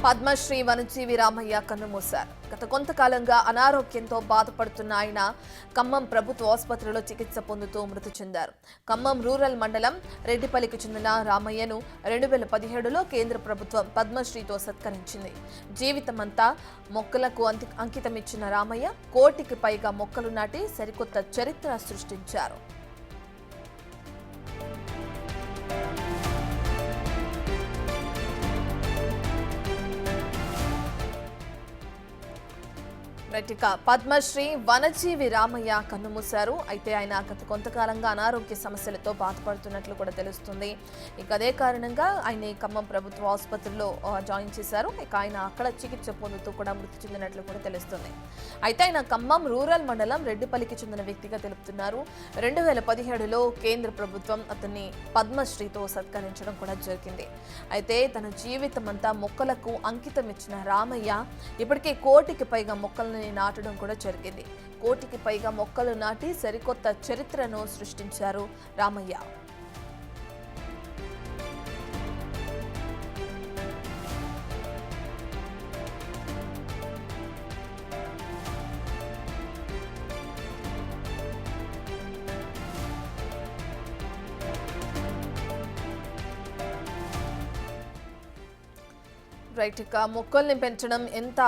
పద్మశ్రీ వనజీవి రామయ్య కన్నుమూశారు. గత కొంతకాలంగా అనారోగ్యంతో బాధపడుతున్న ఆయన ఖమ్మం ప్రభుత్వ ఆసుపత్రిలో చికిత్స పొందుతూ మృతి చెందారు. ఖమ్మం రూరల్ మండలం రెడ్డిపల్లికి చెందిన రామయ్యను 2017లో కేంద్ర ప్రభుత్వం పద్మశ్రీతో సత్కరించింది. జీవితమంతా మొక్కలకు అంకితమిచ్చిన రామయ్య కోటికి పైగా మొక్కలు నాటి సరికొత్త చరిత్ర సృష్టించారు. పద్మశ్రీ వనజీవి రామయ్య కన్నుమూశారు. అయితే ఆయన గత కొంతకాలంగా అనారోగ్య సమస్యలతో బాధపడుతున్నట్లు కూడా తెలుస్తుంది. ఇక అదే కారణంగా ఆయన ఖమ్మం ప్రభుత్వ ఆసుపత్రిలో జాయిన్ చేశారు. ఇక ఆయన అక్కడ చికిత్స పొందుతూ కూడా మృతి చెందినట్లు కూడా తెలుస్తుంది. అయితే ఆయన ఖమ్మం రూరల్ మండలం రెడ్డిపల్లికి చెందిన వ్యక్తిగా తెలుపుతున్నారు. 2017లో కేంద్ర ప్రభుత్వం అతన్ని పద్మశ్రీతో సత్కరించడం కూడా జరిగింది. అయితే తన జీవితం అంతా మొక్కలకు అంకితం ఇచ్చిన రామయ్య ఇప్పటికే కోటికి పైగా మొక్కలను నాటడం కూడా జరిగింది. కోటికి పైగా మొక్కలు నాటి సరికొత్త చరిత్రను సృష్టించారు రామయ్య. రైట్, ఇక మొక్కల్ని పెంచడం ఎంత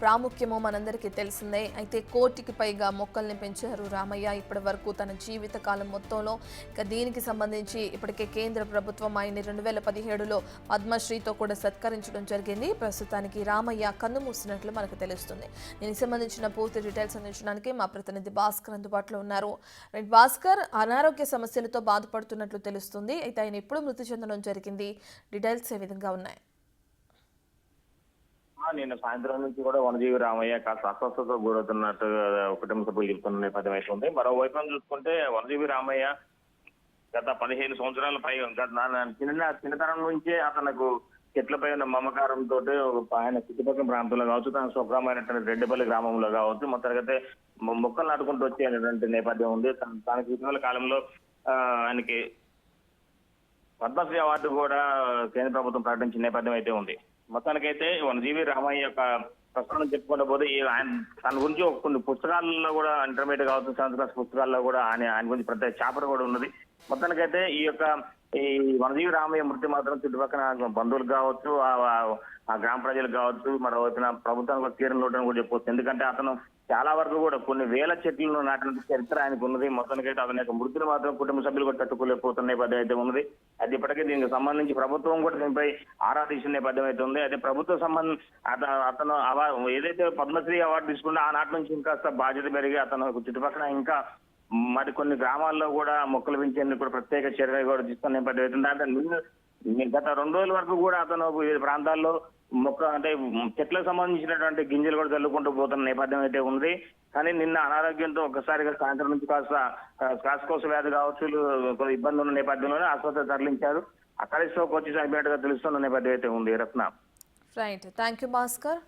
ప్రాముఖ్యమో మనందరికీ తెలిసిందే. అయితే కోటికి పైగా మొక్కల్ని పెంచారు రామయ్య ఇప్పటి వరకు తన జీవిత కాలం మొత్తంలో. ఇక దీనికి సంబంధించి ఇప్పటికే కేంద్ర ప్రభుత్వం ఆయన్ని 2017లో పద్మశ్రీతో కూడా సత్కరించడం జరిగింది. ప్రస్తుతానికి రామయ్య కన్నుమూసినట్లు మనకు తెలుస్తుంది. దీనికి సంబంధించిన పూర్తి డీటెయిల్స్ అందించడానికి మా ప్రతినిధి భాస్కర్ అందుబాటులో ఉన్నారు. భాస్కర్, అనారోగ్య సమస్యలతో బాధపడుతున్నట్లు తెలుస్తుంది. అయితే ఆయన ఎప్పుడు మృతి చెందడం జరిగింది? డీటెయిల్స్ ఏ విధంగా ఉన్నాయి? నిన్న సాయంత్రం నుంచి కూడా వనజీవి రామయ్య కాస్త అస్వస్థతతో గురవుతున్నట్టు కుటుంబ సభ్యులు చెప్తున్న నేపథ్యం అయితే ఉంది. మరోవైపు చూసుకుంటే వనజీవి రామయ్య గత 15 సంవత్సరాల పై చిన్నతనం నుంచే అతనికి చెట్లపై ఉన్న మమకారంతో ఆయన చుట్టుపక్కల ప్రాంతంలో కావచ్చు, తన స్వగ్రామైనటువంటి రెడ్డిపల్లి గ్రామంలో కావచ్చు, మొత్తానికైతే మొక్కలు నాటుకుంటూ వచ్చేటువంటి నేపథ్యం ఉంది. తనకి ఇటీవల కాలంలో ఆయనకి పద్మశ్రీ అవార్డు కూడా కేంద్ర ప్రభుత్వం ప్రకటించిన నేపథ్యం అయితే ఉంది. మొత్తానికైతే వనజీవి రామయ్య యొక్క ప్రస్థానం చెప్పుకుంటే పోతే ఆయన తన గురించి కొన్ని పుస్తకాలలో కూడా ఇంటర్మీడియట్ కావచ్చు, 7th క్లాస్ పుస్తకాల్లో కూడా ఆయన గురించి ప్రత్యేక చాపర్ కూడా ఉన్నది. మొత్తానికైతే ఈ వనజీవి రామయ్య మృతి మాత్రం చుట్టుపక్కల బంధువులకు కావచ్చు, ఆ గ్రామ ప్రజలకు కావచ్చు, మరోవైపున ప్రభుత్వానికి తీరం లోటని కూడా చెప్పవచ్చు. ఎందుకంటే అతను చాలా వరకు కూడా కొన్ని వేల చెట్లను నాటిన చరిత్ర ఆయనకు ఉన్నది. మొత్తానికైతే అతని యొక్క మృతిని మాత్రం కుటుంబ సభ్యులు కూడా తట్టుకోలేకపోతున్న నేపథ్యం అయితే ఉన్నది. అయితే ఇప్పటికే దీనికి సంబంధించి ప్రభుత్వం కూడా దీనిపై ఆరా తీసిన నేపథ్యం అయితే ఉంది. అయితే ప్రభుత్వ అతను ఏదైతే పద్మశ్రీ అవార్డు తీసుకున్నా ఆనాటి నుంచి ఇంకా బాధ్యత పెరిగి అతను చుట్టుపక్కల ఇంకా మరి కొన్ని గ్రామాల్లో కూడా మొక్కలు పెంచేందుకు కూడా ప్రత్యేక చర్య కూడా తీసుకున్న నేపథ్యం అవుతుంది. అంటే గత 2 రోజుల వరకు కూడా అతను వివిధ ప్రాంతాల్లో అంటే చెట్లకు సంబంధించినటువంటి గింజలు కూడా చల్లుకుంటూ పోతున్న నేపథ్యం అయితే ఉంది. కానీ నిన్న అనారోగ్యంతో ఒక్కసారిగా సాయంత్రం నుంచి శ్వాసకోశ వ్యాధి కావచ్చు ఇబ్బంది ఉన్న నేపథ్యంలోనే ఆసుపత్రి తరలించారు. అక్కడి స్ట్రోక్ వచ్చి చనిపోయినట్టుగా తెలుస్తున్న నేపథ్యం అయితే ఉంది. Ratna. Right, thank you Bhaskar.